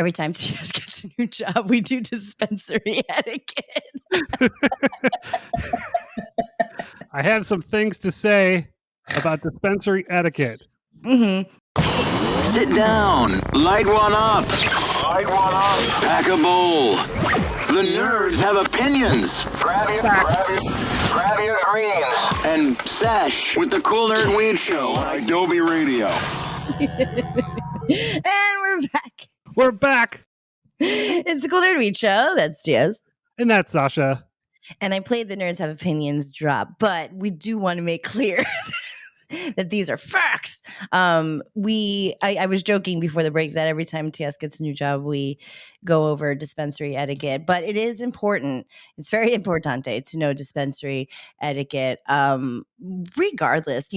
Every time TS gets a new job, we do dispensary etiquette. I have some things to say about dispensary etiquette. Mm-hmm. Sit down. Light one up. Pack a bowl. The nerds have opinions. Grab your greens. And sesh with the Cool Nerd Weed Show on idobi Radio. And we're back. We're back. It's the Cool Nerd Weed Show. That's Diaz. And that's Sasha. And I played the Nerds Have Opinions drop, but we do want to make clear that these are facts. I was joking before the break that every time TS gets a new job, we go over dispensary etiquette, but it is important. It's very importante to know dispensary etiquette. Regardless,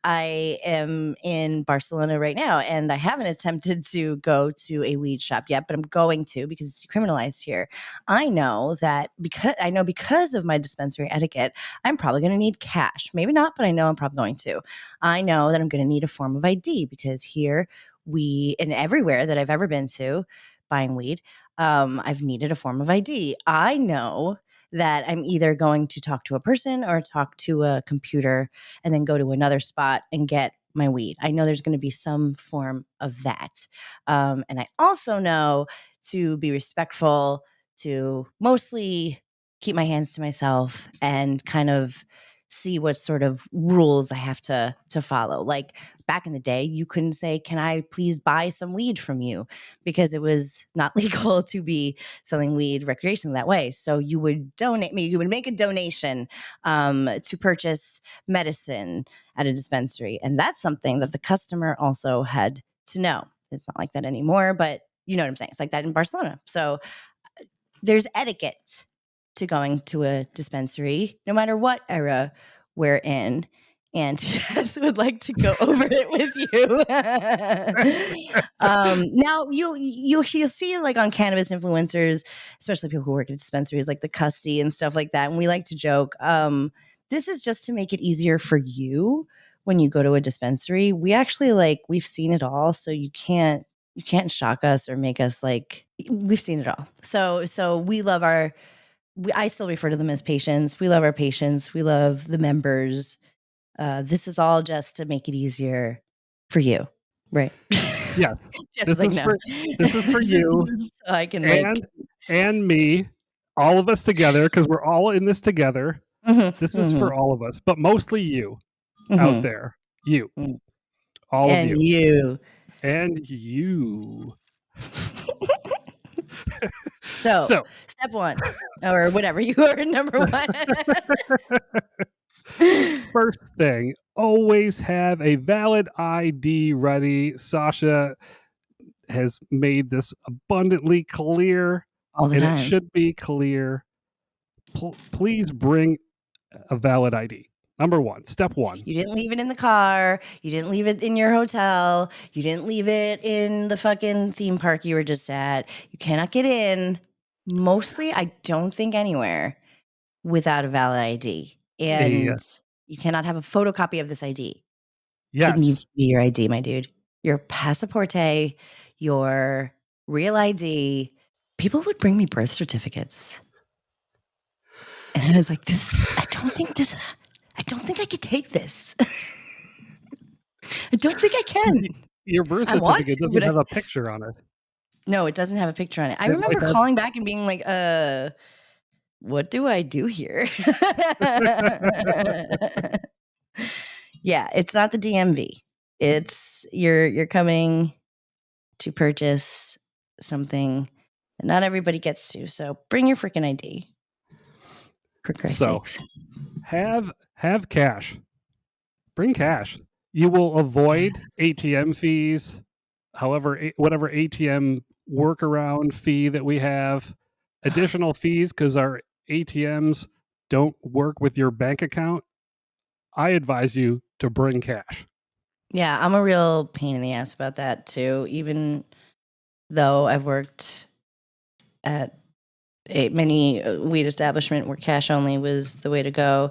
I am in Barcelona right now, and I haven't attempted to go to a weed shop yet, but I'm going to because it's decriminalized here. I know because of my dispensary etiquette, I'm probably going to need cash. Maybe not, but I know I'm probably going to. I know that I'm going to need a form of ID because here and everywhere that I've ever been to buying weed, I've needed a form of ID. I know that I'm either going to talk to a person or talk to a computer and then go to another spot and get my weed. I know there's going to be some form of that. And I also know to be respectful, to mostly keep my hands to myself and kind of see what sort of rules I have to follow. Like back in the day, you couldn't say, "Can I please buy some weed from you?" because it was not legal to be selling weed recreationally that way. So you would make a donation to purchase medicine at a dispensary. And that's something that the customer also had to know. It's not like that anymore, but you know what I'm saying? It's like that in Barcelona. So there's etiquette to going to a dispensary, no matter what era we're in. And Jess would like to go over it with you. Now you'll see like on cannabis influencers, especially people who work at dispensaries, like the Custy and stuff like that. And we like to joke. This is just to make it easier for you when you go to a dispensary. We've seen it all, so you can't shock us or make us like we've seen it all. So we love I still refer to them as patients. We love our patients. We love the members. This is all just to make it easier for you, right? Yeah. This is for you. So I can and me, all of us together, because we're all in this together. This is for all of us, but mostly you out there. You. All of you. And you. So, step one, or whatever, you are number one. First thing, always have a valid ID ready. Sasha has made this abundantly clear. All the time. It should be clear. Please bring a valid ID. Number one, step one. You didn't leave it in the car. You didn't leave it in your hotel. You didn't leave it in the fucking theme park you were just at. You cannot get in, mostly, I don't think, anywhere without a valid ID. And you cannot have a photocopy of this ID. Yes. It needs to be your ID, my dude. Your passaporte, your real ID. People would bring me birth certificates. And I was like, I don't think I could take this. I don't think I can. Your birth certificate doesn't have a picture on it. No, it doesn't have a picture on it. I remember calling back and being like, what do I do here? Yeah, it's not the DMV. It's you're coming to purchase something that not everybody gets to. So bring your freaking ID. For Christ's sakes. Have cash. Bring cash. You will avoid ATM fees, whatever ATM workaround fee that we have, additional fees because our ATMs don't work with your bank account. I advise you to bring cash. Yeah, I'm a real pain in the ass about that too. Even though I've worked at many weed establishment where cash only was the way to go,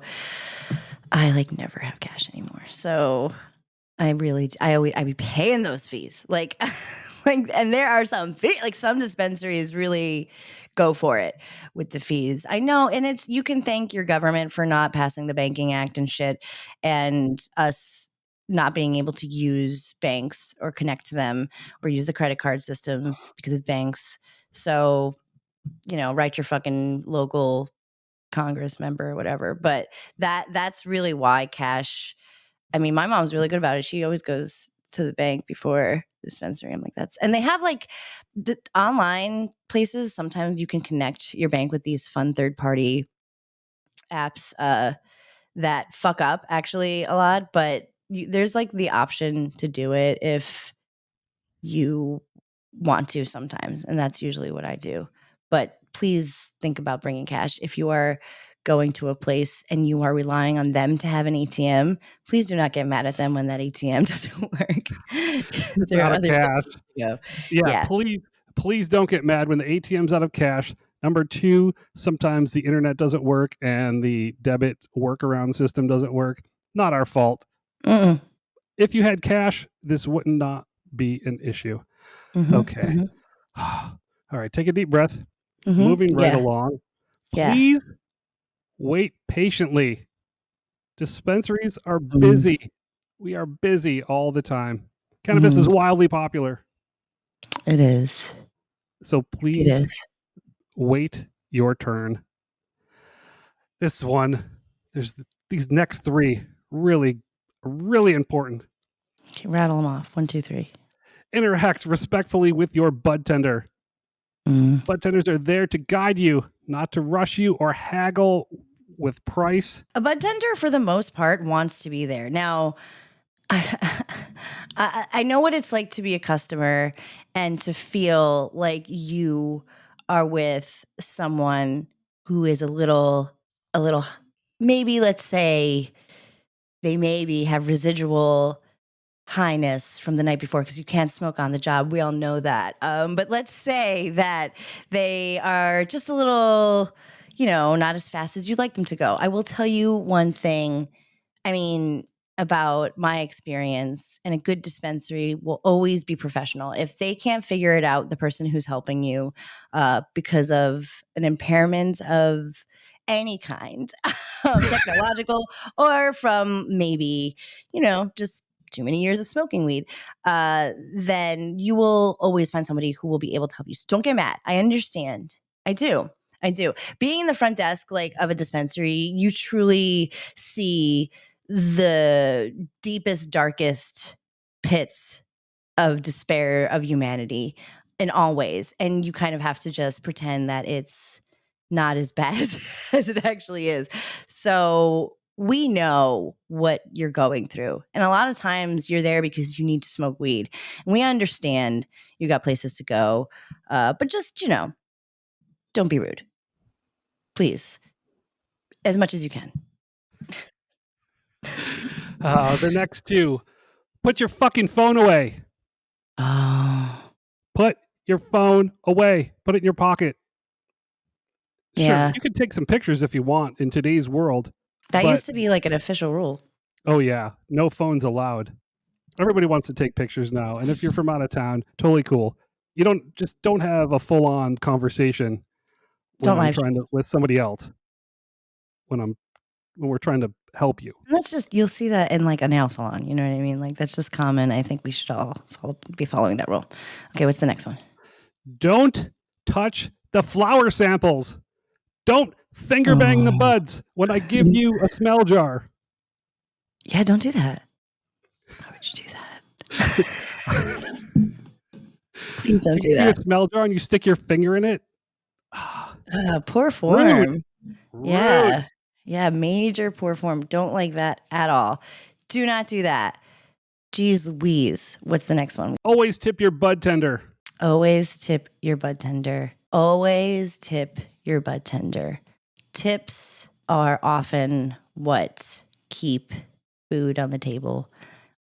I never have cash anymore. So I be paying those fees. And there are some some dispensaries really go for it with the fees. I know, and you can thank your government for not passing the Banking Act and shit, and us not being able to use banks or connect to them or use the credit card system because of banks. So, write your fucking local Congress member or whatever. But that's really why cash. I mean, my mom's really good about it. She always goes to the bank before the dispensary. I'm like, and they have like the online places. Sometimes you can connect your bank with these fun third party apps that fuck up actually a lot. But there's like the option to do it if you want to sometimes. And that's usually what I do. But please think about bringing cash. If you are going to a place and you are relying on them to have an ATM, please do not get mad at them when that ATM doesn't work. There are out of other cash. places to go. Yeah, please don't get mad when the ATM's out of cash. Number 2, sometimes the internet doesn't work and the debit workaround system doesn't work. Not our fault. Mm-mm. If you had cash, this would not be an issue. Mhm, Okay. mhm, All right, take a deep breath. mhm. Moving right Yeah, along. yeah. Please wait patiently. Dispensaries are Mhm, busy. We are busy all the time. Cannabis is mhm. wildly popular. It is. So It please is. wait your turn. This one, there's these next 3 really, really important. Okay, rattle them off. 1, 2, 3. Interact respectfully with your budtender. Mm. Budtenders are there to guide you, not to rush you or haggle with price. A budtender, for the most part, wants to be there. Now, I know what it's like to be a customer and to feel like you are with someone who is a little, maybe let's say they maybe have residual highness from the night before because you can't smoke on the job. We all know that. But let's say that they are just a little, not as fast as you'd like them to go. I will tell you one thing. I mean, about my experience, and a good dispensary will always be professional. If they can't figure it out, the person who's helping you because of an impairment of any kind, technological or from maybe, just too many years of smoking weed, then you will always find somebody who will be able to help you. So don't get mad. I understand. I do. Being in the front desk of a dispensary, you truly see the deepest, darkest pits of despair of humanity in all ways. And you kind of have to just pretend that it's not as bad as it actually is. So we know what you're going through. And a lot of times you're there because you need to smoke weed. And we understand you got places to go. But just, don't be rude. Please. As much as you can. The next 2, put your fucking phone away. Oh. Put your phone away. Put it in your pocket. Sure, Yeah. you can take some pictures if you want in today's world. That but, used to be like an official rule. Oh, yeah. No phones allowed. Everybody wants to take pictures now. And if you're from out of town, totally cool. You don't have a full-on conversation when I'm trying to with somebody else. When we're trying to help you. You'll see that in like a nail salon. You know what I mean? Like that's just common. I think we should all be following that rule. Okay, what's the next one? Don't touch the flower samples. Don't finger bang the buds when I give you a smell jar. Yeah, don't do that. Why would you do that? Please don't do You that. a smell jar and you stick your finger in it. Poor form. Rude. Yeah. Yeah, major poor form. Don't like that at all. Do not do that. Jeez Louise. What's the next one? Always tip your budtender. Always tip your budtender. Always tip your budtender. Tips are often what keep food on the table.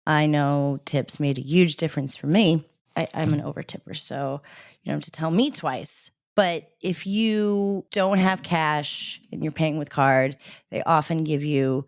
I know tips made a huge difference for me. I'm an over tipper, so you don't have to tell me twice. But if you don't have cash and you're paying with card, they often give you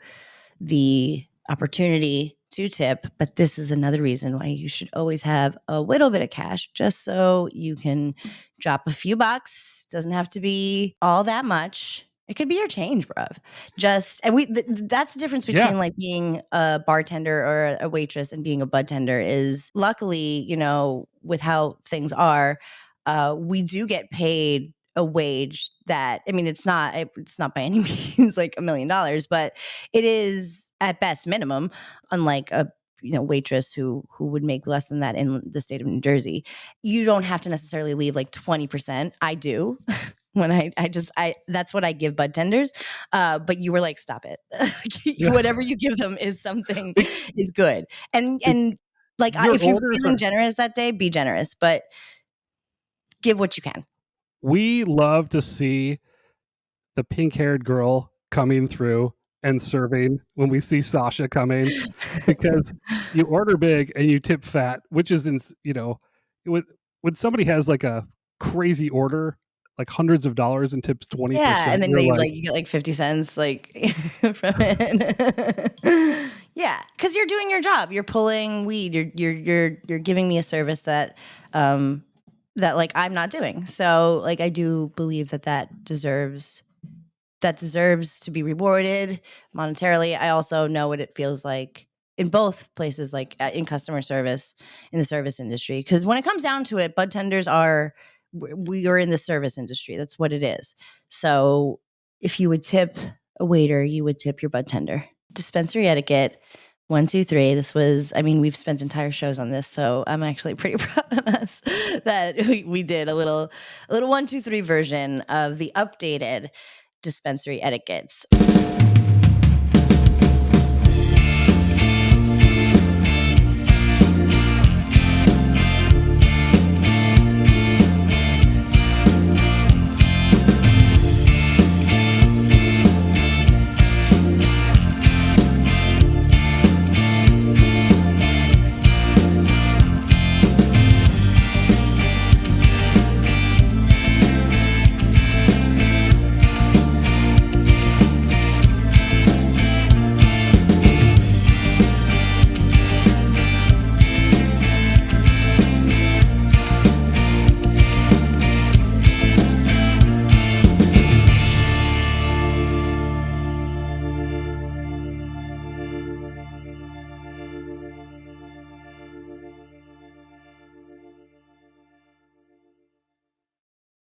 the opportunity to tip, but this is another reason why you should always have a little bit of cash just so you can drop a few bucks. Doesn't have to be all that much. It could be your change, bruv. That's the difference between like being a bartender or a waitress and being a budtender is luckily, with how things are, we do get paid a wage that, I mean, it's not by any means like $1 million, but it is at best minimum, unlike a waitress who would make less than that in the state of New Jersey. You don't have to necessarily leave like 20%. I do. When I that's what I give budtenders. But you were like, stop it. Whatever you give them is good. And like, if you're feeling generous that day, be generous, but give what you can. We love to see the pink-haired girl coming through and serving when we see Sasha coming, because you order big and you tip fat, which is, when somebody has like a crazy order, like hundreds of dollars and tips 20%. Yeah, and then you get like 50 cents like from it. Yeah, because you're doing your job. You're pulling weed. You're giving me a service that that like I'm not doing. So like I do believe that deserves to be rewarded monetarily. I also know what it feels like in both places, like in customer service, in the service industry. Because when it comes down to it, budtenders we are in the service industry. That's what it is. So if you would tip a waiter, you would tip your budtender. Dispensary etiquette. 1, 2, 3. This was, I mean, we've spent entire shows on this, so I'm actually pretty proud of us that we did a little 1, 2, 3 version of the updated dispensary etiquettes.